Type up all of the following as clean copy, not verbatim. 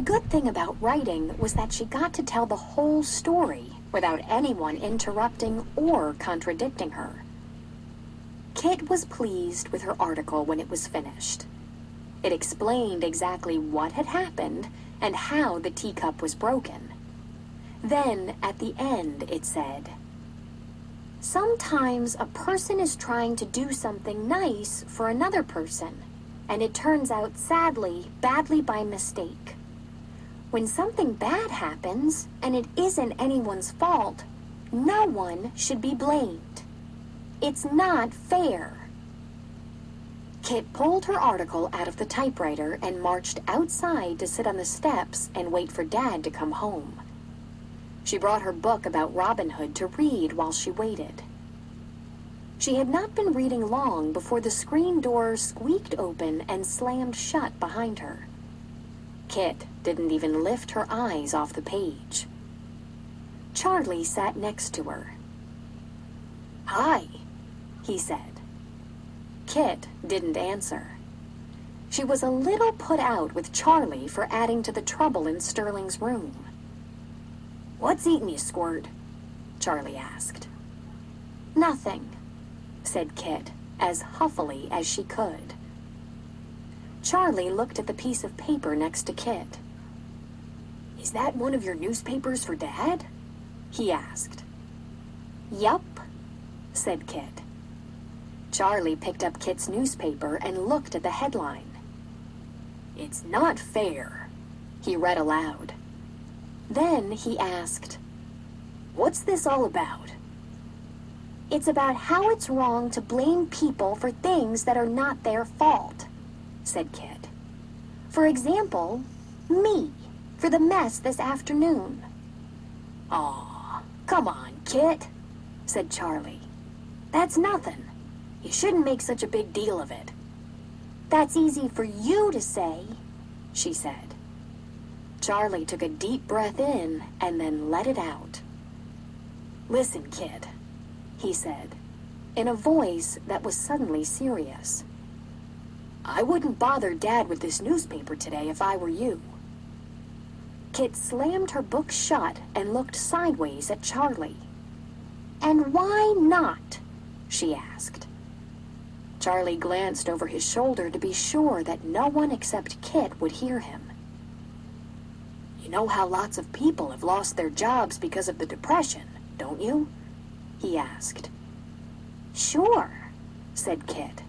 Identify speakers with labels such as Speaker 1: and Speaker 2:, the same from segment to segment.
Speaker 1: good thing about writing was that she got to tell the whole story without anyone interrupting or contradicting her. Kit was pleased with her article when it was finished. It explained exactly what had happened and how the teacup was broken. Then, at the end, it said, "Sometimes a person is trying to do something nice for another person, and it turns out sadly, badly by mistake. When something bad happens, and it isn't anyone's fault, no one should be blamed. It's not fair." Kit pulled her article out of the typewriter and marched outside to sit on the steps and wait for Dad to come home. She brought her book about Robin Hood to read while she waited. She had not been reading long before the screen door squeaked open and slammed shut behind her. Kit didn't even lift her eyes off the page. Charlie sat next to her. "Hi," he said. Kit didn't answer. She was a little put out with Charlie for adding to the trouble in Sterling's room. "What's eating you, Squirt?" Charlie asked. "Nothing," said Kit, as huffily as she could. Charlie looked at the piece of paper next to Kit. "Is that one of your newspapers for Dad?" he asked. "Yup," said Kit. Charlie picked up Kit's newspaper and looked at the headline. "It's not fair," he read aloud. Then he asked, "What's this all about?" "It's about how it's wrong to blame people for things that are not their fault," said Kit. "For example, me, for the mess this afternoon." "Aw, come on, Kit," said Charlie. "That's nothing. You shouldn't make such a big deal of it." "That's easy for you to say," she said. Charlie took a deep breath in and then let it out. "Listen, Kit," he said, in a voice that was suddenly serious. "I wouldn't bother Dad with this newspaper today if I were you." Kit slammed her book shut and looked sideways at Charlie. "And why not?" she asked. Charlie glanced over his shoulder to be sure that no one except Kit would hear him. "You know how lots of people have lost their jobs because of the Depression, don't you?" he asked. "Sure," said Kit.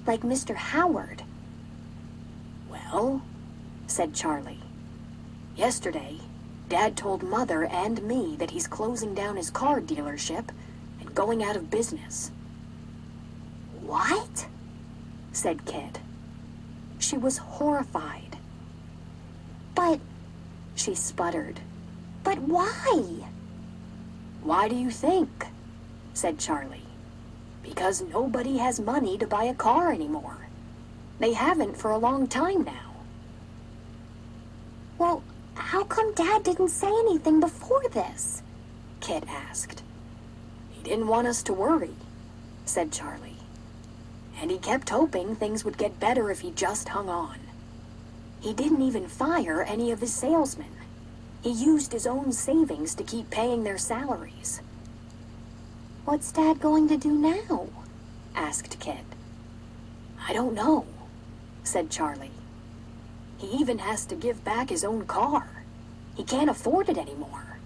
Speaker 1: "Like Mr. Howard." "Well," said Charlie, "yesterday, Dad told Mother and me that he's closing down his car dealership and going out of business." "What?" said Kit. She was horrified. "But," she sputtered, "but why?" "Why do you think?" said Charlie. "Because nobody has money to buy a car anymore. They haven't for a long time now." "Well, how come Dad didn't say anything before this?" Kit asked. "He didn't want us to worry," said Charlie. "And he kept hoping things would get better if he just hung on. He didn't even fire any of his salesmen. He used his own savings to keep paying their salaries." "What's Dad going to do now?" asked Kit. "I don't know," said Charlie. "He even has to give back his own car. He can't afford it anymore.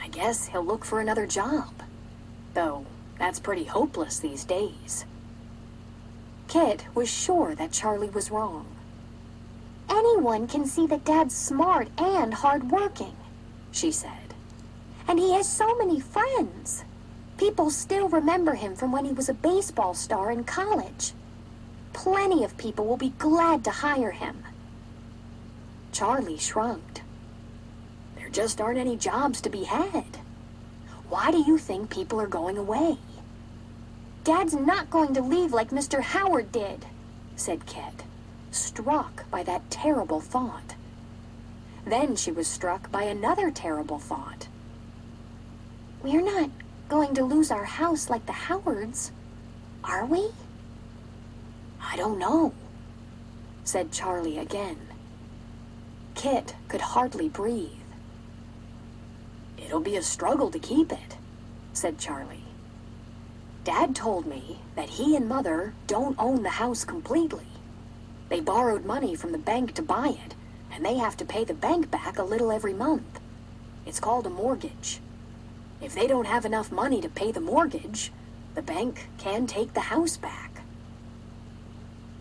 Speaker 1: I guess he'll look for another job, though that's pretty hopeless these days." Kit was sure that Charlie was wrong. "Anyone can see that Dad's smart and hard-working," she said. "And he has so many friends. People still remember him from when he was a baseball star in college. Plenty of people will be glad to hire him." Charlie shrugged. "There just aren't any jobs to be had. Why do you think people are going away?" "Dad's not going to leave like Mr. Howard did," said Kit, struck by that terrible thought. Then she was struck by another terrible thought. "We're not going to lose our house like the Howards, are we?" "I don't know," said Charlie again. Kit could hardly breathe. "It'll be a struggle to keep it," said Charlie. "Dad told me that he and Mother don't own the house completely. They borrowed money from the bank to buy it, and they have to pay the bank back a little every month. It's called a mortgage. If they don't have enough money to pay the mortgage, the bank can take the house back."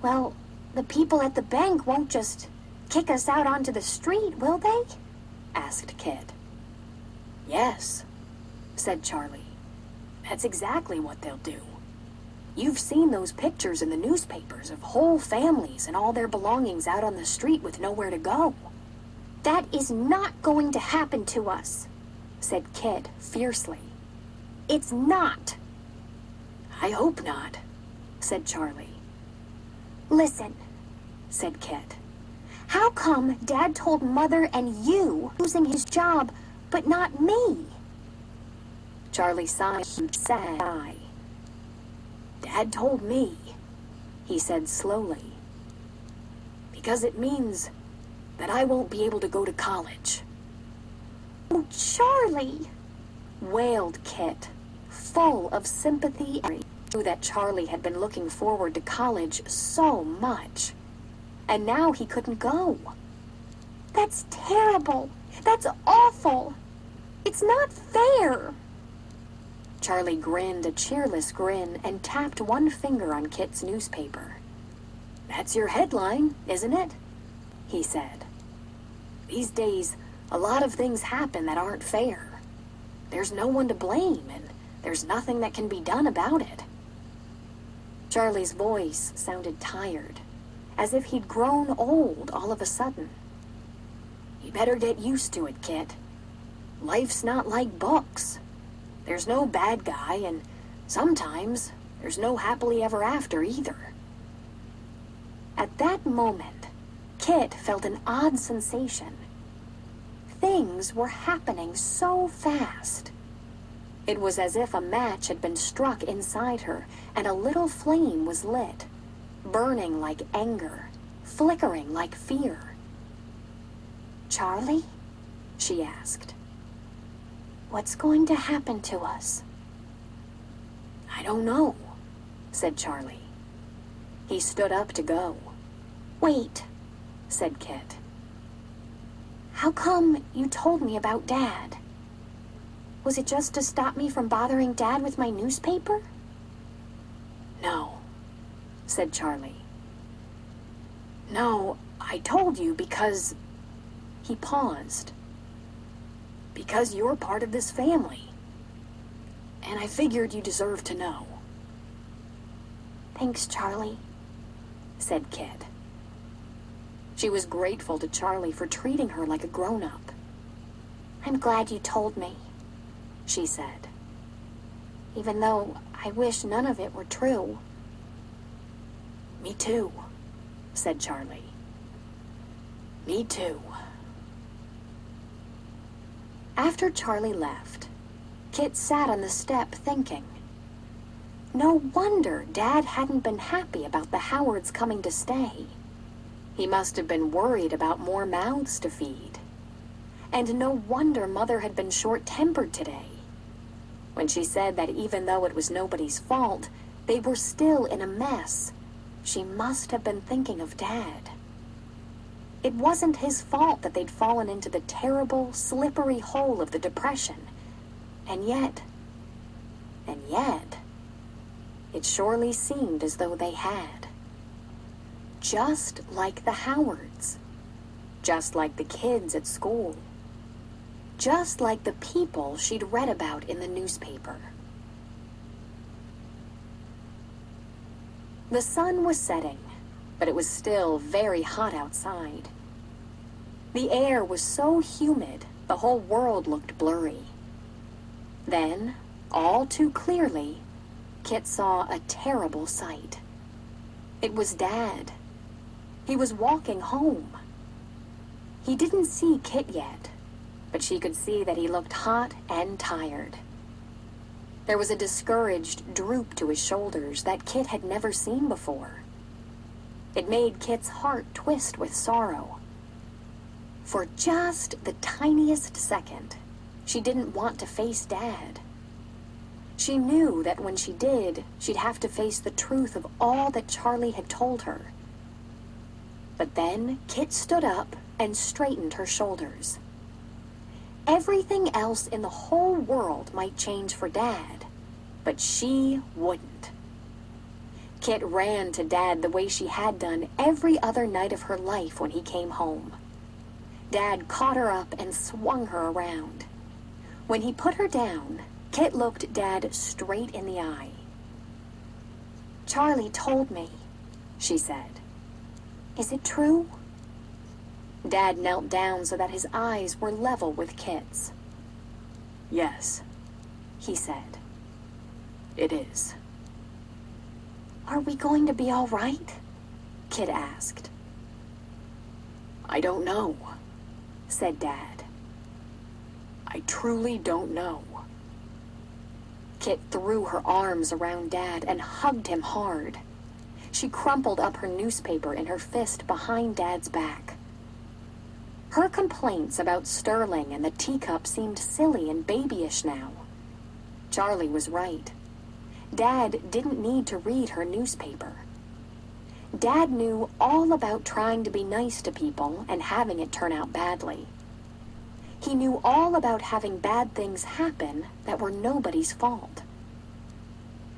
Speaker 1: "Well, the people at the bank won't just kick us out onto the street, will they?" asked Kit. "Yes," said Charlie. "That's exactly what they'll do. You've seen those pictures in the newspapers of whole families and all their belongings out on the street with nowhere to go." "That is not going to happen to us," said Kit fiercely. "It's not." "I hope not," said Charlie. "Listen," said Kit. "How come Dad told Mother and you losing his job, but not me?" Charlie sighed and sighed. "Dad told me," he said slowly, "because it means that I won't be able to go to college." "Oh, Charlie!" wailed Kit, full of sympathy. He knew that Charlie had been looking forward to college so much, and now he couldn't go. "That's terrible! That's awful! It's not fair!" Charlie grinned a cheerless grin and tapped one finger on Kit's newspaper. "That's your headline, isn't it?" he said. "These days, a lot of things happen that aren't fair. There's no one to blame, and there's nothing that can be done about it." Charlie's voice sounded tired, as if he'd grown old all of a sudden. "You better get used to it, Kit. Life's not like books. There's no bad guy, and sometimes there's no happily ever after either." At that moment, Kit felt an odd sensation. Things were happening so fast. It was as if a match had been struck inside her, and a little flame was lit, burning like anger, flickering like fear. "Charlie?" she asked. "What's going to happen to us?" "I don't know," said Charlie. He stood up to go. "Wait," said Kit. "How come you told me about Dad? Was it just to stop me from bothering Dad with my newspaper?" "No," said Charlie. "No, I told you because..." He paused. "Because you're part of this family. And I figured you deserved to know." "Thanks, Charlie," said Kit. She was grateful to Charlie for treating her like a grown-up. "I'm glad you told me," she said. "Even though I wish none of it were true." "Me too," said Charlie. "Me too." After Charlie left, Kit sat on the step thinking. No wonder Dad hadn't been happy about the Howards coming to stay. He must have been worried about more mouths to feed. And no wonder Mother had been short-tempered today. When she said that even though it was nobody's fault, they were still in a mess, she must have been thinking of Dad. It wasn't his fault that they'd fallen into the terrible, slippery hole of the Depression. And yet, it surely seemed as though they had. Just like the Howards. Just like the kids at school. Just like the people she'd read about in the newspaper. The sun was setting, but it was still very hot outside. The air was so humid, the whole world looked blurry. Then, all too clearly, Kit saw a terrible sight. It was Dad. He was walking home. He didn't see Kit yet, but she could see that he looked hot and tired. There was a discouraged droop to his shoulders that Kit had never seen before. It made Kit's heart twist with sorrow. For just the tiniest second, she didn't want to face Dad. She knew that when she did, she'd have to face the truth of all that Charlie had told her. But then Kit stood up and straightened her shoulders. Everything else in the whole world might change for Dad, but she wouldn't. Kit ran to Dad the way she had done every other night of her life when he came home. Dad caught her up and swung her around. When he put her down, Kit looked Dad straight in the eye. "Charlie told me," she said. "Is it true?" Dad knelt down so that his eyes were level with Kit's. "Yes," he said. "It is." "Are we going to be all right?" Kit asked. "I don't know," said Dad. "I truly don't know." Kit threw her arms around Dad and hugged him hard. She crumpled up her newspaper in her fist behind Dad's back. Her complaints about Sterling and the teacup seemed silly and babyish now. Charlie was right. Dad didn't need to read her newspaper. Dad knew all about trying to be nice to people and having it turn out badly. He knew all about having bad things happen that were nobody's fault.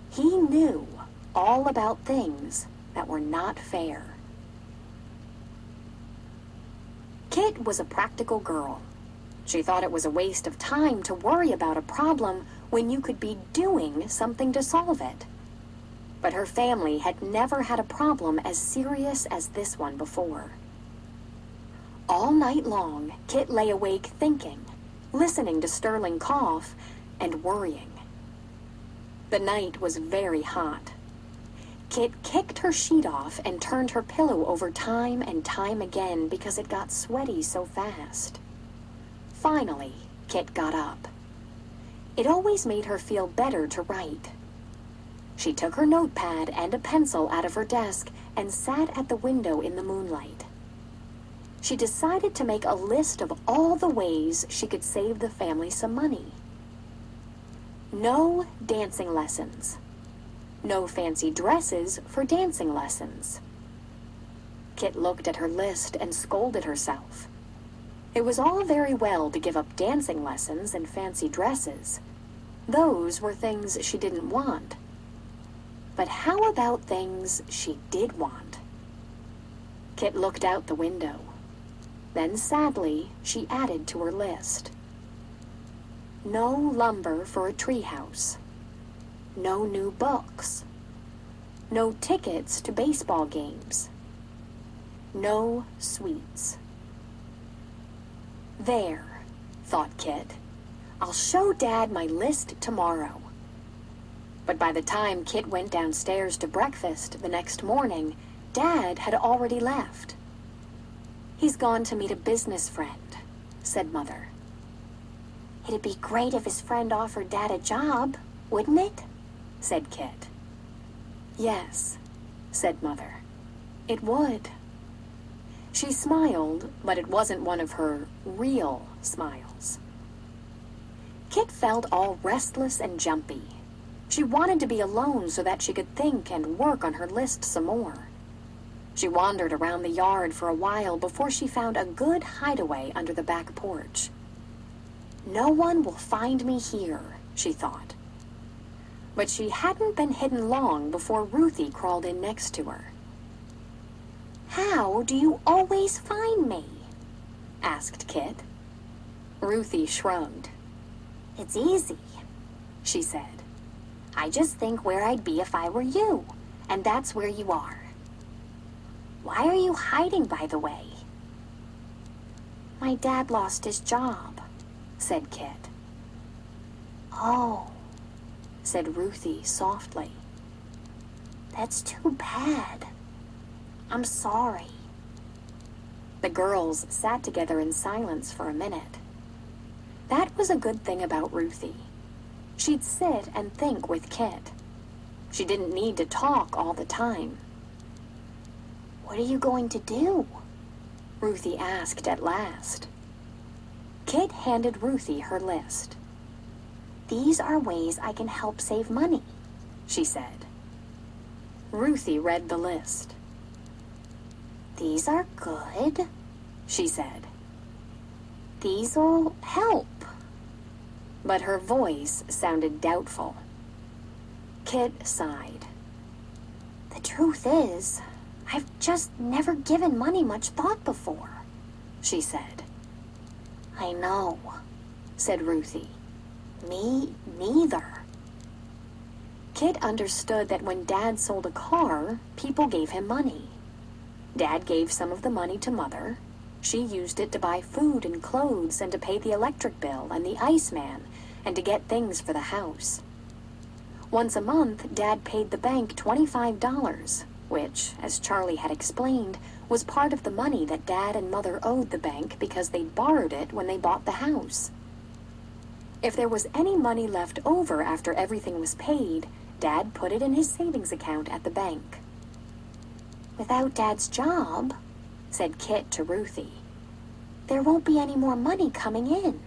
Speaker 1: He knew all about things that were not fair. Kit was a practical girl. She thought it was a waste of time to worry about a problem when you could be doing something to solve it. But her family had never had a problem as serious as this one before. All night long, Kit lay awake thinking, listening to Sterling cough, and worrying. The night was very hot. Kit kicked her sheet off and turned her pillow over time and time again because it got sweaty so fast. Finally, Kit got up. It always made her feel better to write. She took her notepad and a pencil out of her desk and sat at the window in the moonlight. She decided to make a list of all the ways she could save the family some money. No dancing lessons. No fancy dresses for dancing lessons. Kit looked at her list and scolded herself. It was all very well to give up dancing lessons and fancy dresses. Those were things she didn't want. But how about things she did want? Kit looked out the window. Then sadly, she added to her list. No lumber for a treehouse. No new books. No tickets to baseball games. No sweets. There, thought Kit. I'll show Dad my list tomorrow. But by the time Kit went downstairs to breakfast the next morning, Dad had already left. "He's gone to meet a business friend," said Mother. "It'd be great if his friend offered Dad a job, wouldn't it?" said Kit. "Yes," said Mother. "It would." She smiled, but it wasn't one of her real smiles. Kit felt all restless and jumpy. She wanted to be alone so that she could think and work on her list some more. She wandered around the yard for a while before she found a good hideaway under the back porch. No one will find me here, she thought. But she hadn't been hidden long before Ruthie crawled in next to her. "How do you always find me?" asked Kit. Ruthie shrugged. "It's easy," she said. "I just think where I'd be if I were you, and that's where you are. Why are you hiding, by the way?" "My dad lost his job," said Kit. "Oh," said Ruthie softly. "That's too bad. I'm sorry." The girls sat together in silence for a minute. That was a good thing about Ruthie. She'd sit and think with Kit. She didn't need to talk all the time. "What are you going to do?" Ruthie asked at last. Kit handed Ruthie her list. "These are ways I can help save money," she said. Ruthie read the list. "These are good," she said. "These'll help." But her voice sounded doubtful. Kit sighed. "The truth is, I've just never given money much thought before," she said. "I know," said Ruthie. "Me neither." Kit understood that when Dad sold a car, people gave him money. Dad gave some of the money to Mother. She used it to buy food and clothes and to pay the electric bill and the iceman and to get things for the house. Once a month, Dad paid the bank $25, which, as Charlie had explained, was part of the money that Dad and Mother owed the bank because they'd borrowed it when they bought the house. If there was any money left over after everything was paid, Dad put it in his savings account at the bank. "Without Dad's job," said Kit to Ruthie, "there won't be any more money coming in.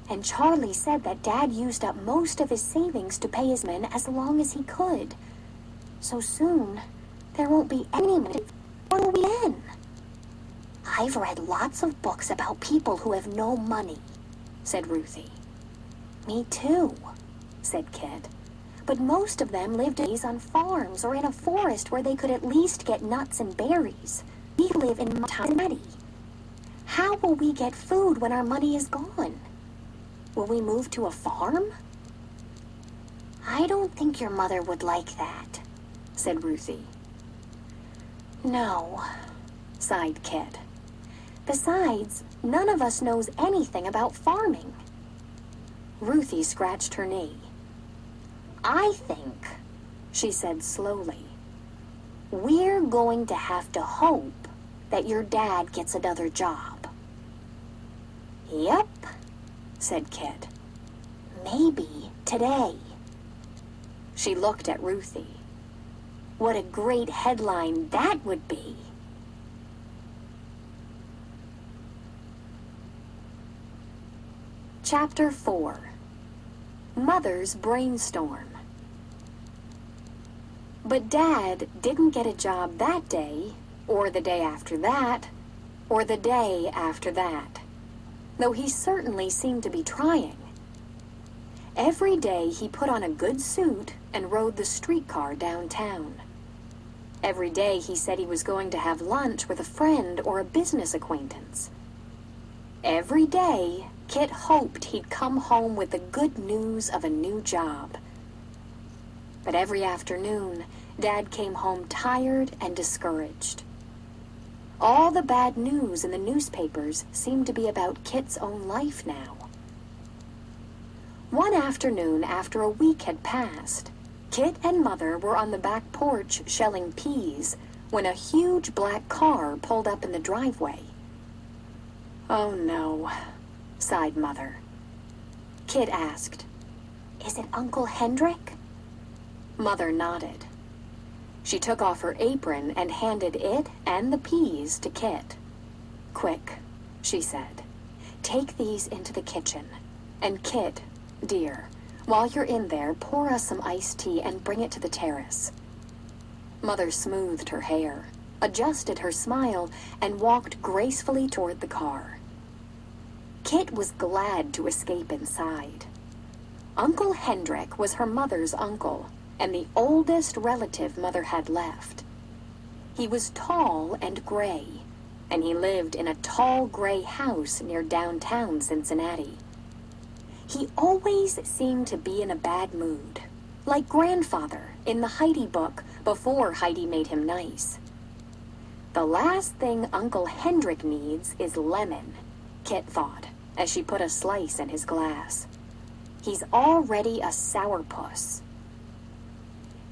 Speaker 1: And Charlie said that Dad used up most of his savings to pay his men as long as he could. So soon, there won't be any money. What will we in?" "I've read lots of books about people who have no money," said Ruthie. "Me too," said Kit. "But most of them lived on farms or in a forest where they could at least get nuts and berries. We live in Cincinnati. How will we get food when our money is gone? Will we move to a farm?" "I don't think your mother would like that," said Ruthie. "No," sighed Kit. "Besides, none of us knows anything about farming." Ruthie scratched her knee. "I think," she said slowly, "we're going to have to hope that your dad gets another job." "Yep," said Kit. "Maybe today." She looked at Ruthie. What a great headline that would be. Chapter 4. Mother's Brainstorm. But Dad didn't get a job that day, or the day after that, or the day after that, though he certainly seemed to be trying. Every day he put on a good suit and rode the streetcar downtown. Every day he said he was going to have lunch with a friend or a business acquaintance. Every day, Kit hoped he'd come home with the good news of a new job. But every afternoon, Dad came home tired and discouraged. All the bad news in the newspapers seemed to be about Kit's own life now. One afternoon, after a week had passed, Kit and Mother were on the back porch shelling peas when a huge black car pulled up in the driveway. "Oh no," sighed Mother. Kit asked, "Is it Uncle Hendrik?" Mother nodded. She took off her apron and handed it and the peas to Kit. "Quick," she said. "Take these into the kitchen. And Kit, dear, while you're in there, pour us some iced tea and bring it to the terrace." Mother smoothed her hair, adjusted her smile, and walked gracefully toward the car. Kit was glad to escape inside. Uncle Hendrik was her mother's uncle, and the oldest relative Mother had left. He was tall and gray, and he lived in a tall gray house near downtown Cincinnati. He always seemed to be in a bad mood, like Grandfather in the Heidi book before Heidi made him nice. The last thing Uncle Hendrik needs is lemon, Kit thought, as she put a slice in his glass. He's already a sourpuss.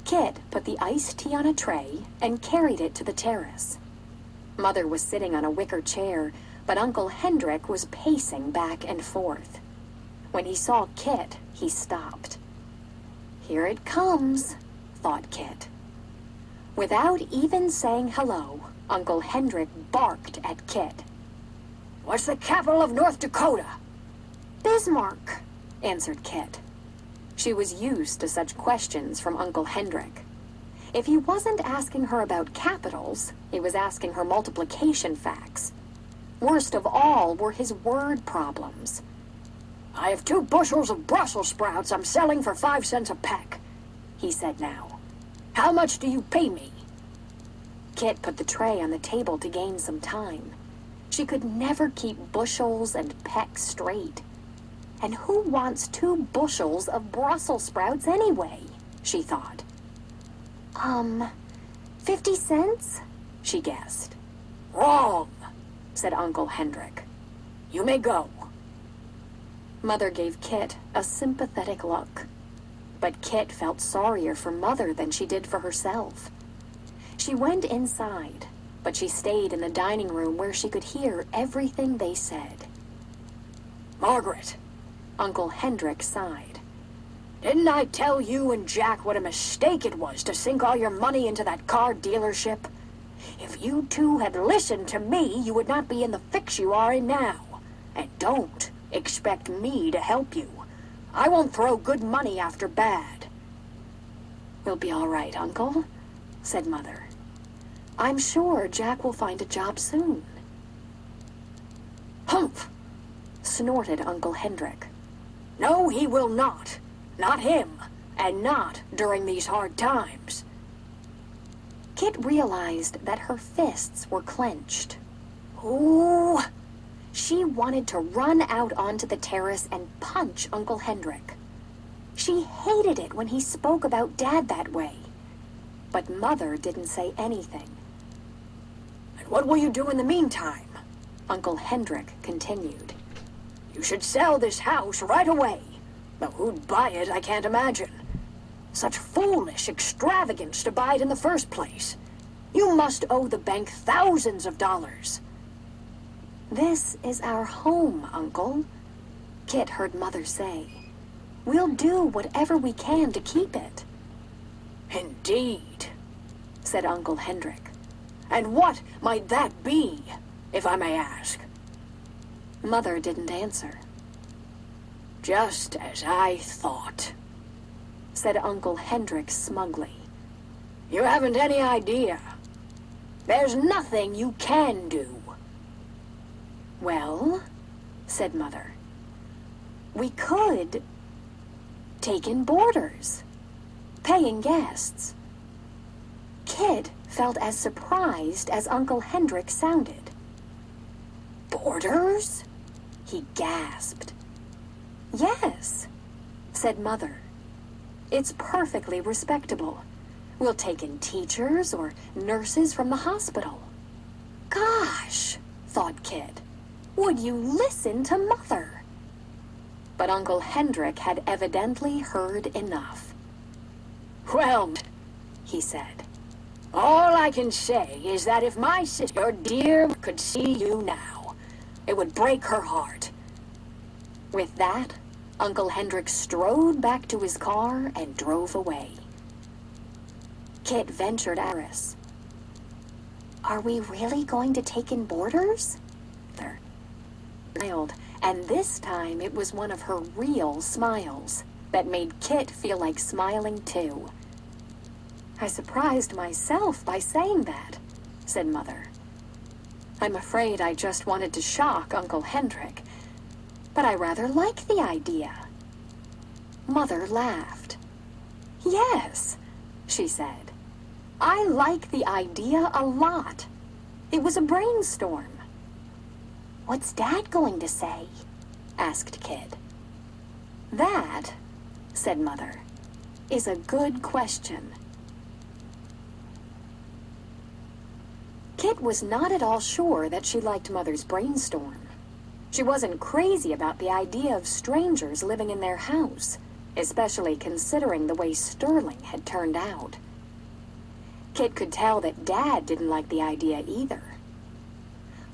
Speaker 1: Kit put the iced tea on a tray and carried it to the terrace. Mother was sitting on a wicker chair, but Uncle Hendrik was pacing back and forth. When he saw Kit, he stopped. "Here it comes," thought Kit. Without even saying hello, Uncle Hendrik barked at Kit.
Speaker 2: What's the capital of North Dakota?
Speaker 1: Bismarck, answered Kit. She was used to such questions from Uncle Hendrik. If he wasn't asking her about capitals, he was asking her multiplication facts. Worst of all were his word problems.
Speaker 2: I have 2 bushels of Brussels sprouts I'm selling for 5 cents a peck, he said now. How much do you pay me?
Speaker 1: Kit put the tray on the table to gain some time. She could never keep bushels and pecks straight. And who wants 2 bushels of Brussels sprouts anyway? She thought. 50 cents? She guessed.
Speaker 2: Wrong,
Speaker 1: said Uncle Hendrik.
Speaker 2: You may go.
Speaker 1: Mother gave Kit a sympathetic look. But Kit felt sorrier for Mother than she did for herself. She went inside, but she stayed in the dining room where she could hear everything they said.
Speaker 2: Margaret,
Speaker 1: Uncle Hendrik sighed.
Speaker 2: Didn't I tell you and Jack what a mistake it was to sink all your money into that car dealership? If you 2 had listened to me, you would not be in the fix you are in now. And don't expect me to help you. I won't throw good money after bad.
Speaker 1: We'll be all right, Uncle, said Mother. I'm sure Jack will find a job soon.
Speaker 2: Humph!
Speaker 1: Snorted Uncle Hendrik.
Speaker 2: No, he will not. Not him, and not during these hard times.
Speaker 1: Kit realized that her fists were clenched.
Speaker 2: Ooh!
Speaker 1: She wanted to run out onto the terrace and punch Uncle Hendrik. She hated it when he spoke about Dad that way. But Mother didn't say anything.
Speaker 2: And what will you do in the meantime?
Speaker 1: Uncle Hendrik continued.
Speaker 2: You should sell this house right away. Though who'd buy it, I can't imagine. Such foolish extravagance to buy it in the first place. You must owe the bank thousands of dollars.
Speaker 1: This is our home, Uncle, Kit heard Mother say. We'll do whatever we can to keep it.
Speaker 2: Indeed,
Speaker 1: said Uncle Hendrik.
Speaker 2: And what might that be, if I may ask?
Speaker 1: Mother didn't answer.
Speaker 2: Just as I thought,
Speaker 1: said Uncle Hendrik smugly.
Speaker 2: You haven't any idea. There's nothing you can do.
Speaker 1: Well, said Mother, we could take in boarders, paying guests. Kit felt as surprised as Uncle Hendrik sounded.
Speaker 2: Boarders?
Speaker 1: He gasped. Yes, said Mother. It's perfectly respectable. We'll take in teachers or nurses from the hospital. Gosh, thought Kit. Would you listen to Mother? But Uncle Hendrik had evidently heard enough.
Speaker 2: Well,
Speaker 1: he said,
Speaker 2: all I can say is that if my sister dear could see you now, it would break her heart.
Speaker 1: With that, Uncle Hendrik strode back to his car and drove away. Kit ventured Aris. Are we really going to take in boarders? Mother smiled, and this time it was one of her real smiles that made Kit feel like smiling too. I surprised myself by saying that, said Mother. I'm afraid I just wanted to shock Uncle Hendrik, but I rather like the idea. Mother laughed. Yes, she said. I like the idea a lot. It was a brainstorm. What's Dad going to say? Asked Kit. That, said Mother, is a good question. Kit was not at all sure that she liked Mother's brainstorm. She wasn't crazy about the idea of strangers living in their house, especially considering the way Sterling had turned out. Kit could tell that Dad didn't like the idea either.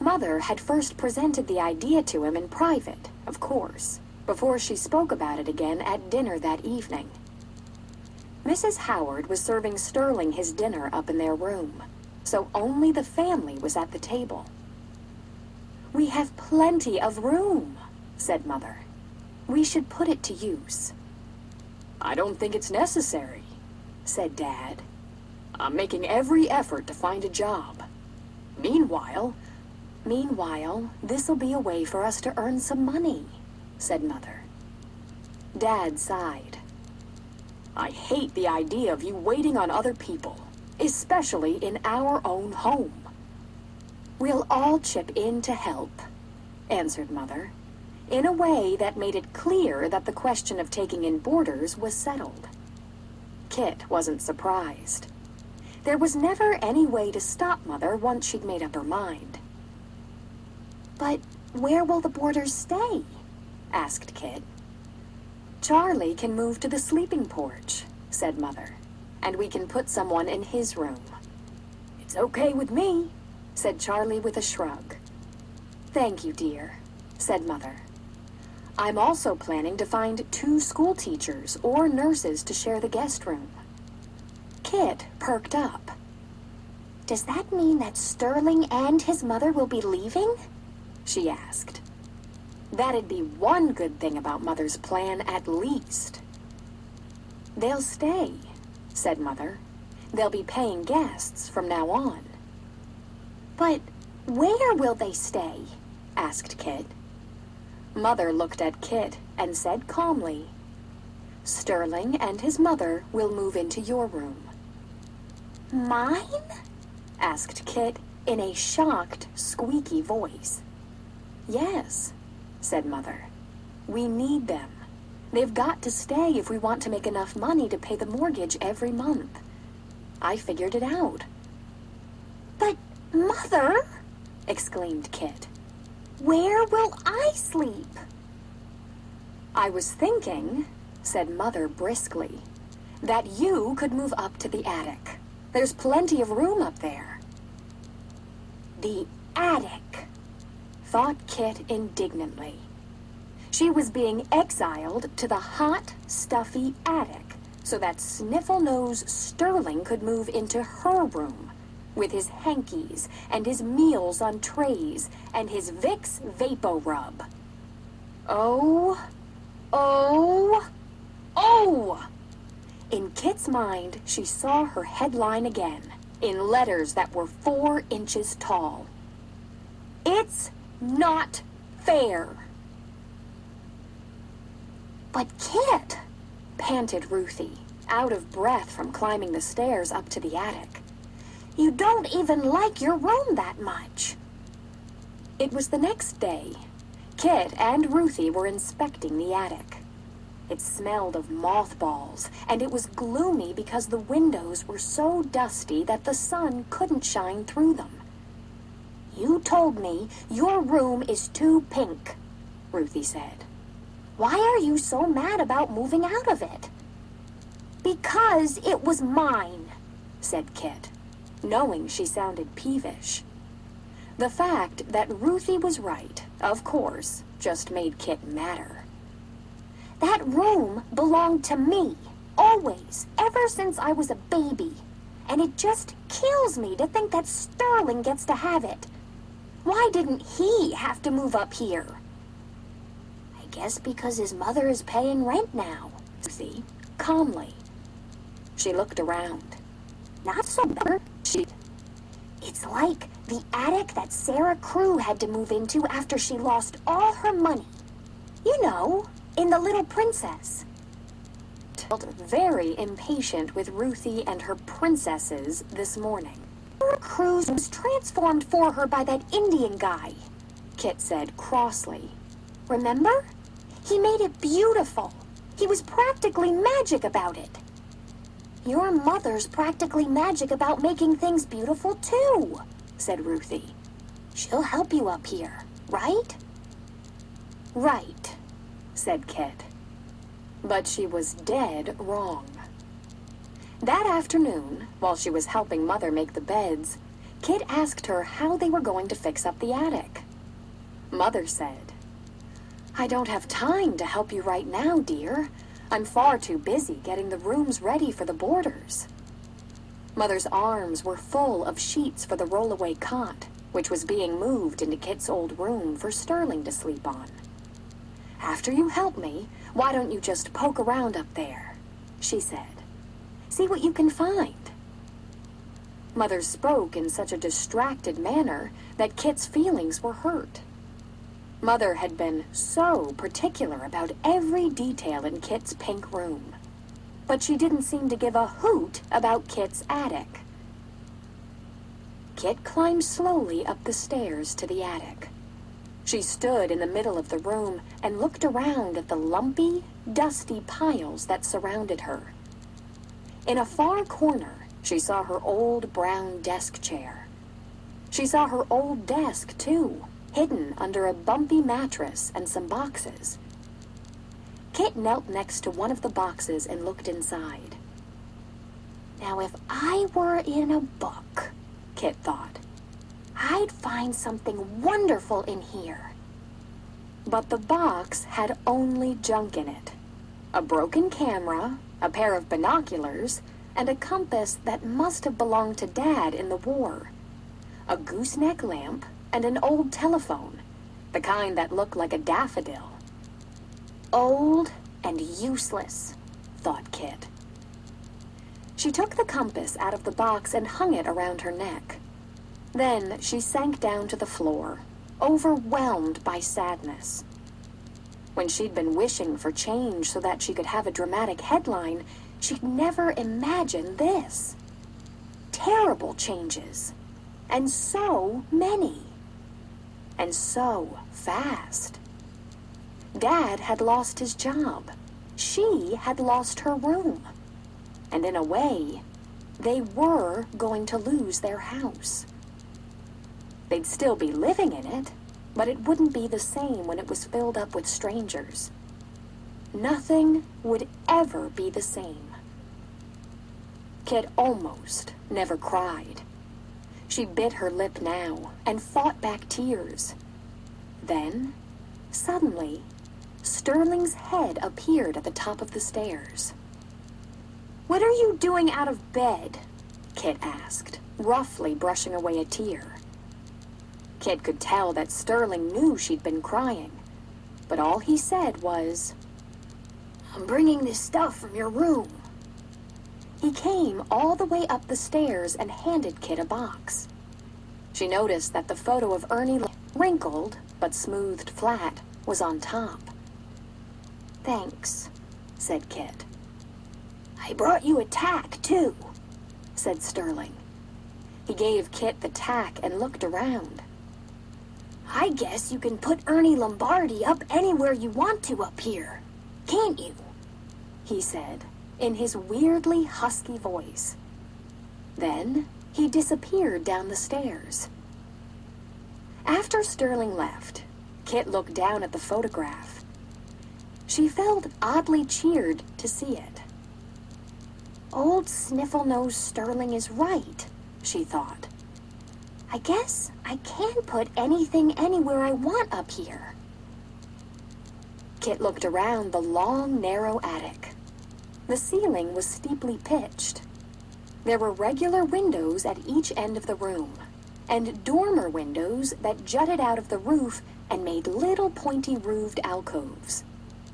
Speaker 1: Mother had first presented the idea to him in private, of course, before she spoke about it again at dinner that evening. Mrs. Howard was serving Sterling his dinner up in their room.
Speaker 2: so only the family was at the table. "We have plenty of room," said Mother. "We should put it to use." "I don't think it's necessary," said Dad. "I'm making every effort to find a job. Meanwhile, this'll be a way for us to earn some money," said Mother. Dad sighed. "I hate the idea of you waiting on other people, especially in our own home." "We'll all chip in to help," answered Mother, in a way that made it clear that the question of taking in boarders was settled. Kit wasn't surprised. There was never any way to stop Mother once she'd made up her mind. "But where will the boarders stay?" asked Kit. "Charlie can move to the sleeping porch," said Mother, "and we can put someone in his room." "It's okay with me," said Charlie with a shrug. "Thank you, dear," said Mother. "I'm also planning to find 2 school teachers or nurses to share the guest room." Kit perked up.
Speaker 1: "Does that mean that Sterling and his mother will be leaving?"
Speaker 2: she asked. That'd be one good thing about Mother's plan, at least. "They'll stay," said Mother. "They'll be paying guests from now on."
Speaker 1: "But where will they stay?"
Speaker 2: asked Kit. Mother looked at Kit and said calmly, "Sterling and his mother will move into your room."
Speaker 1: "Mine?"
Speaker 2: asked Kit in a shocked, squeaky voice. "Yes," said Mother. "We need them. They've got to stay if we want to make enough money to pay the mortgage every month. I figured it out."
Speaker 1: "But, Mother,"
Speaker 2: exclaimed Kit,
Speaker 1: "where will I sleep?"
Speaker 2: "I was thinking," said Mother briskly, "that you could move up to the attic. There's plenty of room up there." The attic, thought Kit indignantly. She was being exiled to the hot, stuffy attic so that Sniffle-Nose Sterling could move into her room with his hankies and his meals on trays and his Vicks Vapo-Rub. Oh! In Kit's mind, she saw her headline again, in letters that were 4 inches tall. "It's not fair."
Speaker 1: "But Kit,"
Speaker 2: panted Ruthie, out of breath from climbing the stairs up to the attic,
Speaker 1: "you don't even like your room that much."
Speaker 2: It was the next day. Kit and Ruthie were inspecting the attic. It smelled of mothballs, and it was gloomy because the windows were so dusty that the sun couldn't shine through them.
Speaker 1: "You told me your room is too pink," Ruthie said. "Why are you so mad about moving out of it?" "Because it was mine," said Kit, knowing she sounded peevish.
Speaker 2: The fact that Ruthie was right, of course, just made Kit madder.
Speaker 1: "That room belonged to me, always, ever since I was a baby. And it just kills me to think that Sterling gets to have it. Why didn't he have to move up here?" "I guess because his mother is paying rent now,"
Speaker 2: Ruthie, calmly. She looked around.
Speaker 1: "Not so bad." "It's like the attic that Sarah Crew had to move into after she lost all her money. You know, in The Little Princess."
Speaker 2: Felt very impatient with Ruthie and her princesses this morning.
Speaker 1: "Sarah Crew was transformed for her by that Indian guy,"
Speaker 2: Kit said crossly.
Speaker 1: "Remember? He made it beautiful. He was practically magic about it." "Your mother's practically magic about making things beautiful, too," said Ruthie. "She'll help you up here, right?"
Speaker 2: "Right," said Kit. But she was dead wrong. That afternoon, while she was helping Mother make the beds, Kit asked her how they were going to fix up the attic. Mother said, "I don't have time to help you right now, dear. I'm far too busy getting the rooms ready for the boarders." Mother's arms were full of sheets for the rollaway cot, which was being moved into Kit's old room for Sterling to sleep on. "After you help me, why don't you just poke around up there?" she said. "See what you can find." Mother spoke in such a distracted manner that Kit's feelings were hurt. Mother had been so particular about every detail in Kit's pink room, but she didn't seem to give a hoot about Kit's attic. Kit climbed slowly up the stairs to the attic. She stood in the middle of the room and looked around at the lumpy, dusty piles that surrounded her. In a far corner, she saw her old brown desk chair. She saw her old desk, too, hidden under a bumpy mattress and some boxes. Kit knelt next to one of the boxes and looked inside. "Now, if I were in a book," Kit thought, "I'd find something wonderful in here." But the box had only junk in it. A broken camera, a pair of binoculars, and a compass that must have belonged to Dad in the war. A gooseneck lamp and an old telephone, the kind that looked like a daffodil. Old and useless, thought Kit. She took the compass out of the box and hung it around her neck. Then she sank down to the floor, overwhelmed by sadness. When she'd been wishing for change so that she could have a dramatic headline, she'd never imagined this. Terrible changes. And so many. And so fast. Dad had lost his job. She had lost her room. And in a way, they were going to lose their house. They'd still be living in it, but it wouldn't be the same when it was filled up with strangers. Nothing would ever be the same. Kit almost never cried. She bit her lip now and fought back tears. Then, suddenly, Sterling's head appeared at the top of the stairs. "What are you doing out of bed?" Kit asked, roughly brushing away a tear. Kit could tell that Sterling knew she'd been crying, but all he said was, "I'm bringing this stuff from your room." He came all the way up the stairs and handed Kit a box. She noticed that the photo of Ernie, wrinkled but smoothed flat, was on top. "Thanks," said Kit. "I brought you a tack, too," said Sterling. He gave Kit the tack and looked around. "I guess you can put Ernie Lombardi up anywhere you want to up here, can't you?" he said, in his weirdly husky voice. Then he disappeared down the stairs. After Sterling left, Kit looked down at the photograph. She felt oddly cheered to see it. Old Sniffle-Nose Sterling is right, she thought. I guess I can put anything anywhere I want up here. Kit looked around the long, narrow attic. The ceiling was steeply pitched. There were regular windows at each end of the room, and dormer windows that jutted out of the roof and made little pointy-roofed alcoves,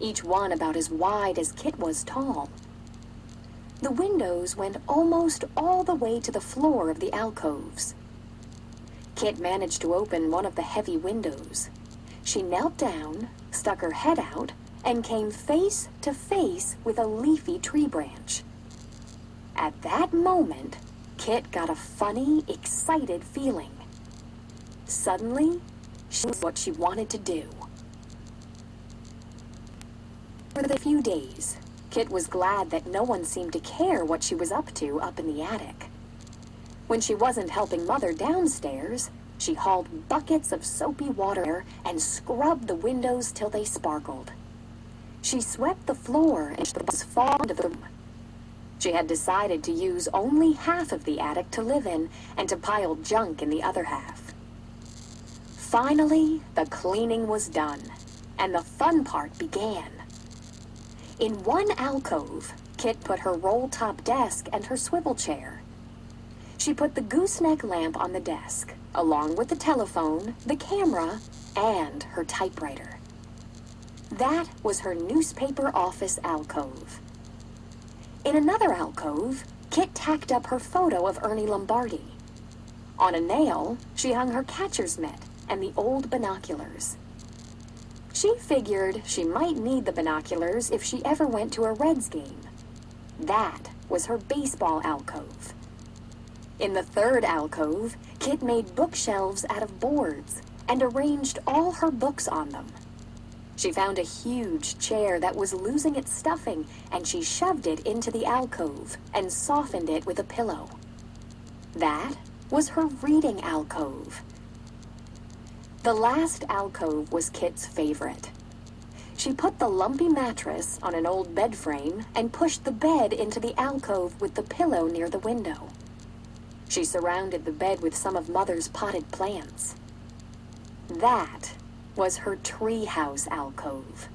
Speaker 2: each one about as wide as Kit was tall. The windows went almost all the way to the floor of the alcoves. Kit managed to open one of the heavy windows. She knelt down, stuck her head out, and came face to face with a leafy tree branch. At that moment, Kit got a funny, excited feeling. Suddenly, she knew what she wanted to do. For the few days, Kit was glad that no one seemed to care what she was up to up in the attic. When she wasn't helping Mother downstairs, she hauled buckets of soapy water and scrubbed the windows till they sparkled. She swept the floor and was fond of the room. She had decided to use only half of the attic to live in and to pile junk in the other half. Finally, the cleaning was done, and the fun part began. In one alcove, Kit put her roll-top desk and her swivel chair.
Speaker 1: She put the gooseneck lamp on the desk, along with the telephone, the camera, and her typewriter. That was her newspaper office alcove. In another alcove, Kit tacked up her photo of Ernie Lombardi. On a nail, she hung her catcher's mitt and the old binoculars. She figured she might need the binoculars if she ever went to a Reds game. That was her baseball alcove. In the third alcove, Kit made bookshelves out of boards and arranged all her books on them. She found a huge chair that was losing its stuffing, and she shoved it into the alcove and softened it with a pillow. That was her reading alcove. The last alcove was Kit's favorite. She put the lumpy mattress on an old bed frame and pushed the bed into the alcove with the pillow near the window. She surrounded the bed with some of Mother's potted plants. That was her treehouse alcove.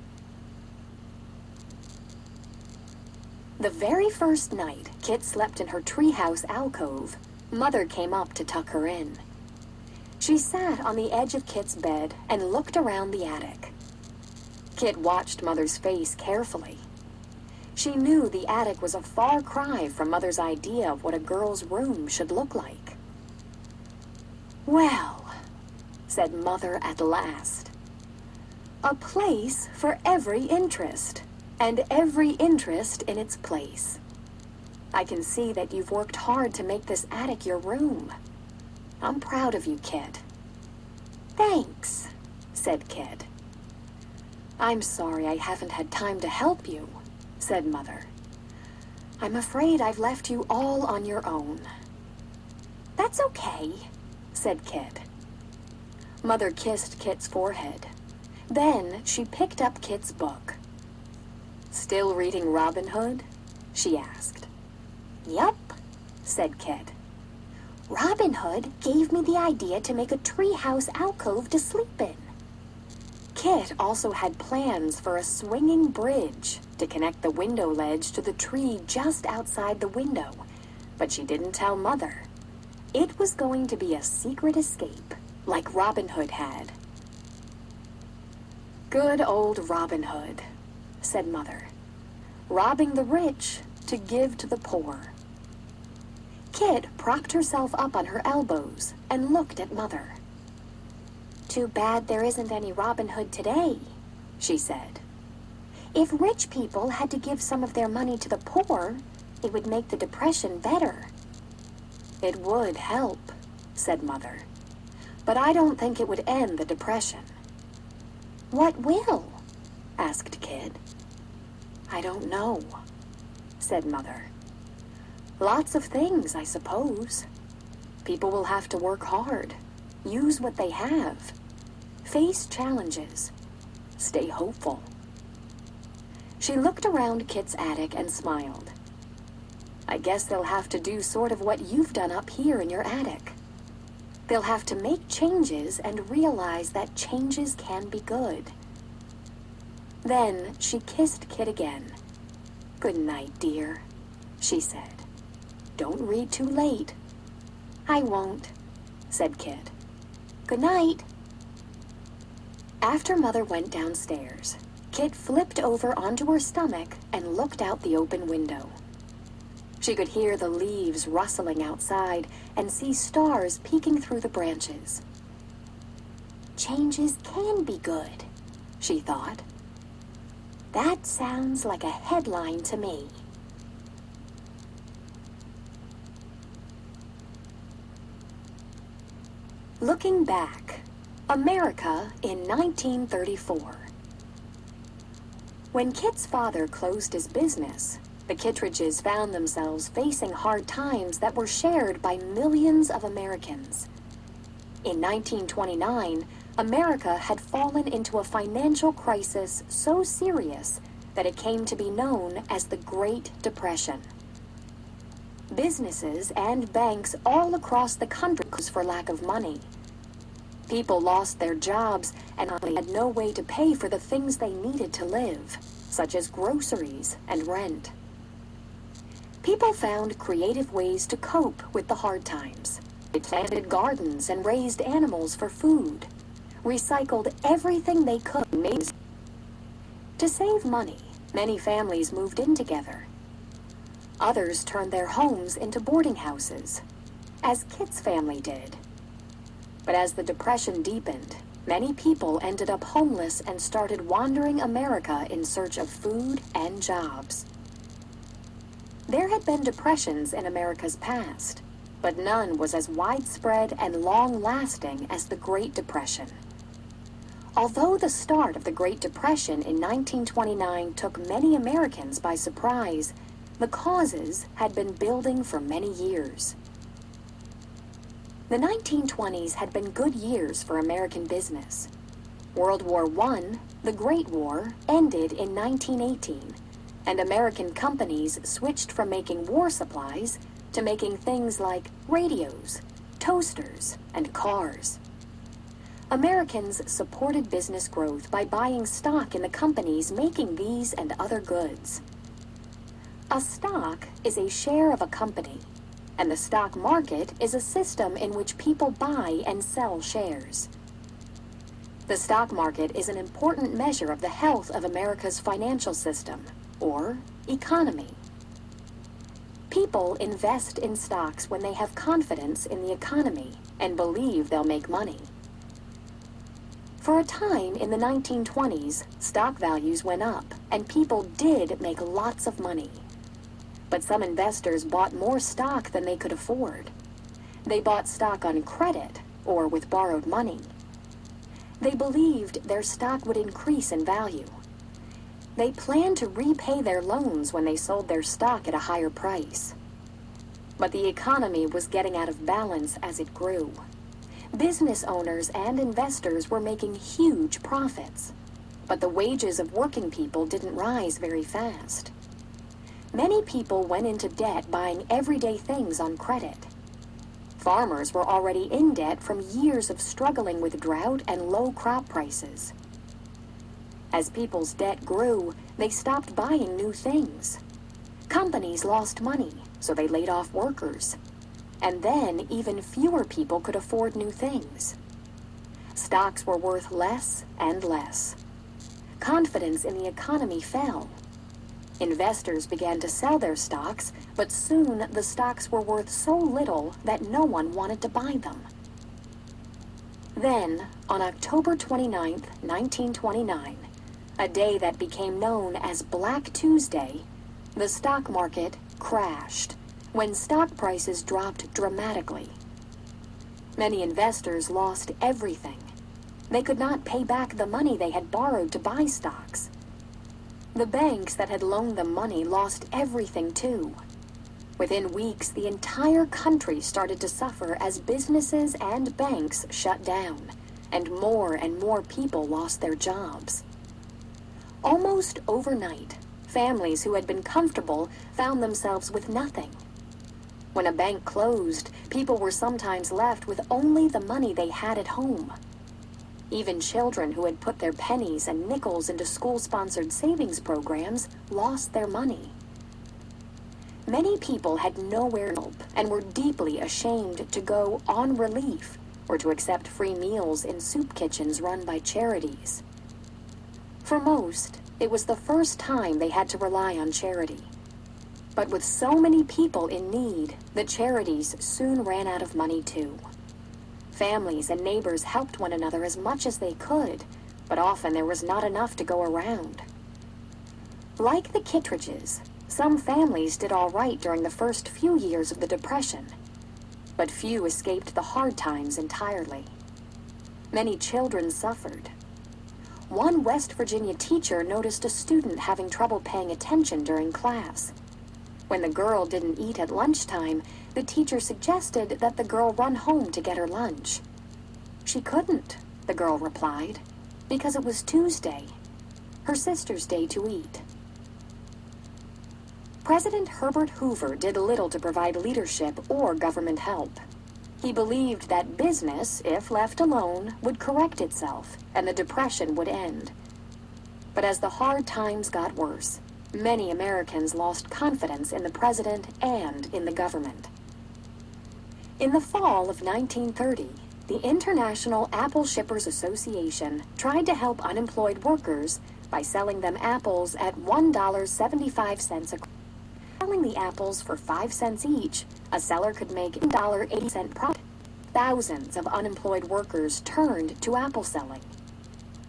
Speaker 1: The very first night Kit slept in her treehouse alcove, Mother came up to tuck her in. She sat on the edge of Kit's bed and looked around the attic. Kit watched Mother's face carefully. She knew the attic was a far cry from Mother's idea of what a girl's room should look like. "Well," said Mother at last, "a place for every interest, and every interest in its place. I can see that you've worked hard to make this attic your room. I'm proud of you, Kit." "Thanks," said Kit. "I'm sorry I haven't had time to help you," said Mother. "I'm afraid I've left you all on your own." "That's okay," said Kit. Mother kissed Kit's forehead. Then she picked up Kit's book. "Still reading Robin Hood?" she asked. "Yup," said Kit. "Robin Hood gave me the idea to make a treehouse alcove to sleep in." Kit also had plans for a swinging bridge to connect the window ledge to the tree just outside the window, but she didn't tell Mother. It was going to be a secret escape, like Robin Hood had. "Good old Robin Hood," said Mother. "Robbing the rich to give to the poor." Kit propped herself up on her elbows and looked at Mother. "Too bad there isn't any Robin Hood today," she said. "If rich people had to give some of their money to the poor, it would make the Depression better." "It would help," said Mother. "But I don't think it would end the Depression." "What will?" asked Kit. "I don't know," said Mother. "Lots of things, I suppose. People will have to work hard, use what they have, face challenges, stay hopeful." She looked around Kit's attic and smiled. "I guess they'll have to do sort of what you've done up here in your attic. They'll have to make changes and realize that changes can be good." Then she kissed Kit again. "Good night, dear," she said. "Don't read too late." "I won't," said Kit. "Good night." After Mother went downstairs, Kit flipped over onto her stomach and looked out the open window. She could hear the leaves rustling outside and see stars peeking through the branches. "Changes can be good," she thought. "That sounds like a headline to me." Looking back, America in 1934. When Kit's father closed his business, the Kittredges found themselves facing hard times that were shared by millions of Americans. In 1929, America had fallen into a financial crisis so serious that it came to be known as the Great Depression. Businesses and banks all across the country closed for lack of money. People lost their jobs and had no way to pay for the things they needed to live, such as groceries and rent. People found creative ways to cope with the hard times. They planted gardens and raised animals for food, recycled everything they could. To save money, many families moved in together. Others turned their homes into boarding houses, as Kit's family did. But as the Depression deepened, many people ended up homeless and started wandering America in search of food and jobs. There had been depressions in America's past, but none was as widespread and long-lasting as the Great Depression. Although the start of the Great Depression in 1929 took many Americans by surprise, the causes had been building for many years. The 1920s had been good years for American business. World War I, the Great War, ended in 1918, and American companies switched from making war supplies to making things like radios, toasters, and cars. Americans supported business growth by buying stock in the companies making these and other goods. A stock is a share of a company, and the stock market is a system in which people buy and sell shares. The stock market is an important measure of the health of America's financial system, or economy. People invest in stocks when they have confidence in the economy and believe they'll make money. For a time in the 1920s, stock values went up, and people did make lots of money. But some investors bought more stock than they could afford. They bought stock on credit, or with borrowed money. They believed their stock would increase in value. They planned to repay their loans when they sold their stock at a higher price. But the economy was getting out of balance as it grew. Business owners and investors were making huge profits, but the wages of working people didn't rise very fast. Many people went into debt buying everyday things on credit. Farmers were already in debt from years of struggling with drought and low crop prices. As people's debt grew, they stopped buying new things. Companies lost money, so they laid off workers. And then even fewer people could afford new things. Stocks were worth less and less. Confidence in the economy fell. Investors began to sell their stocks, but soon the stocks were worth so little that no one wanted to buy them. Then, on October 29, 1929, a day that became known as Black Tuesday, the stock market crashed when stock prices dropped dramatically. Many investors lost everything. They could not pay back the money they had borrowed to buy stocks. The banks that had loaned them money lost everything too. Within weeks, the entire country started to suffer as businesses and banks shut down, and more people lost their jobs. Almost overnight, families who had been comfortable found themselves with nothing. When a bank closed, people were sometimes left with only the money they had at home. Even children who had put their pennies and nickels into school-sponsored savings programs lost their money. Many people had nowhere to help and were deeply ashamed to go on relief or to accept free meals in soup kitchens run by charities. For most, it was the first time they had to rely on charity. But with so many people in need, the charities soon ran out of money too. Families and neighbors helped one another as much as they could, but often there was not enough to go around. Like the Kittredges, some families did all right during the first few years of the Depression, but few escaped the hard times entirely. Many children suffered. One West Virginia teacher noticed a student having trouble paying attention during class. When the girl didn't eat at lunchtime, the teacher suggested that the girl run home to get her lunch. She couldn't, the girl replied, because it was Tuesday, her sister's day to eat. President Herbert Hoover did little to provide leadership or government help. He believed that business, if left alone, would correct itself and the Depression would end. But as the hard times got worse,
Speaker 2: Many Americans lost confidence in the president and in the government. In the fall of 1930, the International Apple Shippers Association tried to help unemployed workers by selling them apples at $1.75 a crate. Selling the apples for 5 cents each, a seller could make $1.80 profit. Thousands of unemployed workers turned to apple selling.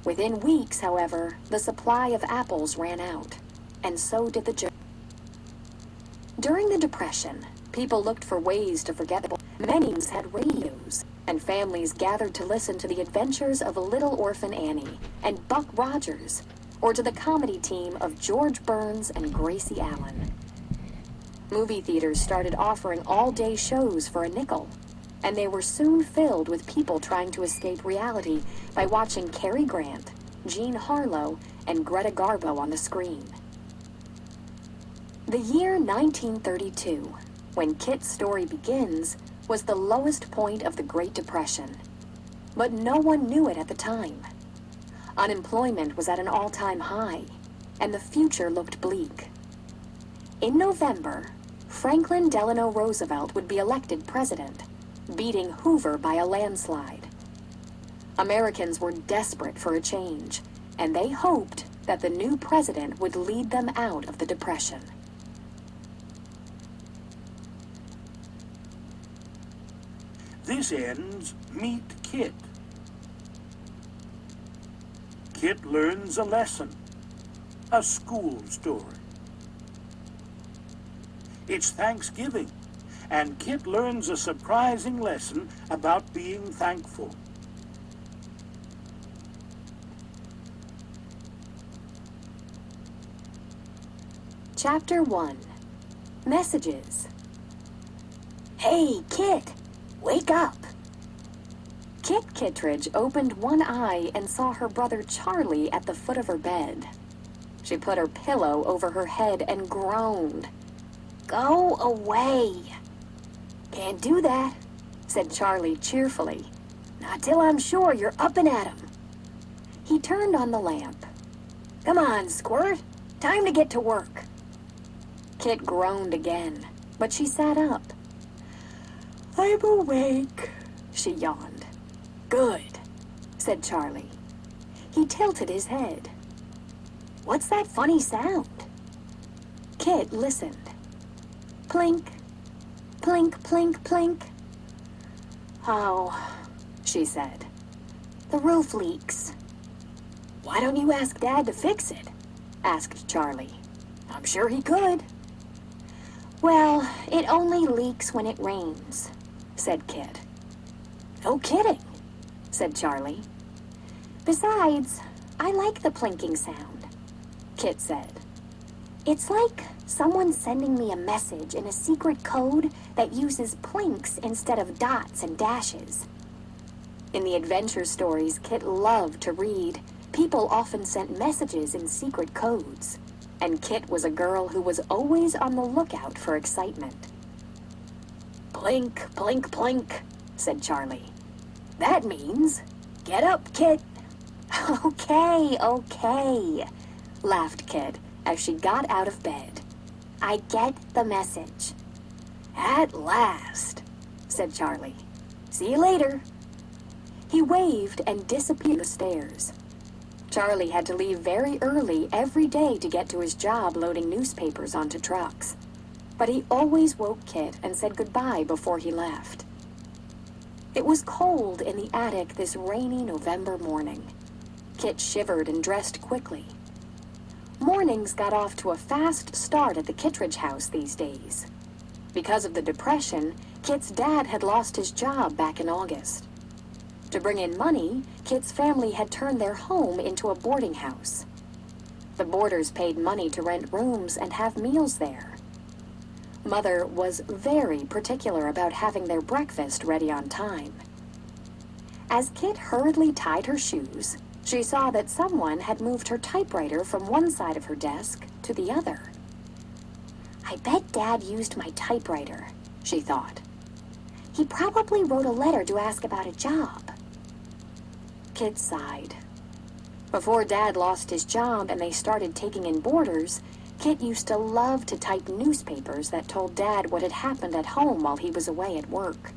Speaker 2: Within weeks, however, the supply of apples ran out, and so did the job. During the Depression, people looked for ways to forget. Many had radios, and families gathered to listen to the adventures of Little Orphan Annie and Buck Rogers, or to the comedy team of George Burns and Gracie Allen. Movie theaters started offering all-day shows for a nickel, and they were soon filled with people trying to escape reality by watching Cary Grant, Jean Harlow, and Greta Garbo on the screen. The year 1932, when Kit's story begins, was the lowest point of the Great Depression. But no one knew it at the time. Unemployment was at an all-time high, and the future looked bleak. In November, Franklin Delano Roosevelt would be elected president, beating Hoover by a landslide. Americans were desperate for a change, and they hoped that the new president would lead them out of the Depression.
Speaker 3: This ends Meet Kit. Kit learns a lesson, a school story. It's Thanksgiving, and Kit learns a surprising lesson about being thankful.
Speaker 2: Chapter 1. Messages. Hey, Kit! Wake up! Kit Kittredge opened one eye and saw her brother Charlie at the foot of her bed. She put her pillow over her head and groaned. Go away! Can't do that, said Charlie cheerfully. Not till I'm sure you're up and at 'em. He turned on the lamp. Come on, Squirt. Time to get to work. Kit groaned again, but she sat up. I'm awake, she yawned. Good, said Charlie. He tilted his head. What's that funny sound? Kit listened. Plink, plink, plink, plink. Oh, she said. The roof leaks. Why don't you ask Dad to fix it? Asked Charlie. I'm sure he could. Well, it only leaks when it rains, said Kit. No kidding, said Charlie. Besides, I like the plinking sound, Kit said. It's like someone sending me a message in a secret code that uses plinks instead of dots and dashes. In the adventure stories Kit loved to read, people often sent messages in secret codes, and Kit was a girl who was always on the lookout for excitement. Plink, plink, plink, said Charlie. That means, get up, Kit. Okay, laughed Kit as she got out of bed. I get the message. At last, said Charlie. See you later. He waved and disappeared the stairs. Charlie had to leave very early every day to get to his job loading newspapers onto trucks. But he always woke Kit and said goodbye before he left. It was cold in the attic this rainy November morning. Kit shivered and dressed quickly. Mornings got off to a fast start at the Kittredge house these days. Because of the Depression, Kit's dad had lost his job back in August. To bring in money, Kit's family had turned their home into a boarding house. The boarders paid money to rent rooms and have meals there. Mother was very particular about having their breakfast ready on time. As Kit hurriedly tied her shoes, she saw that someone had moved her typewriter from one side of her desk to the other. I bet Dad used my typewriter, she thought. He probably wrote a letter to ask about a job. Kit sighed. Before Dad lost his job and they started taking in boarders, Kit used to love to type newspapers that told Dad what had happened at home while he was away at work.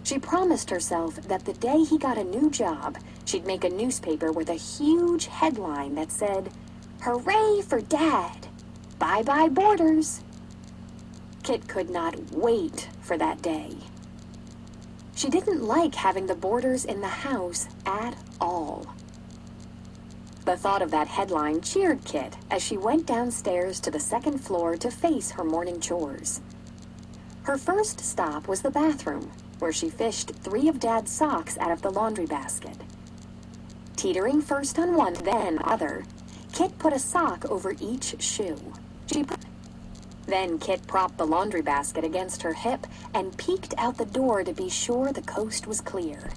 Speaker 2: She promised herself that the day he got a new job, she'd make a newspaper with a huge headline that said, "Hooray for Dad! Bye-bye borders!" Kit could not wait for that day. She didn't like having the boarders in the house at all. The thought of that headline cheered Kit as she went downstairs to the second floor to face her morning chores. Her first stop was the bathroom, where she fished 3 of Dad's socks out of the laundry basket. Teetering first on one, then other, Kit put a sock over each shoe. Then Kit propped the laundry basket against her hip and peeked out the door to be sure the coast was clear.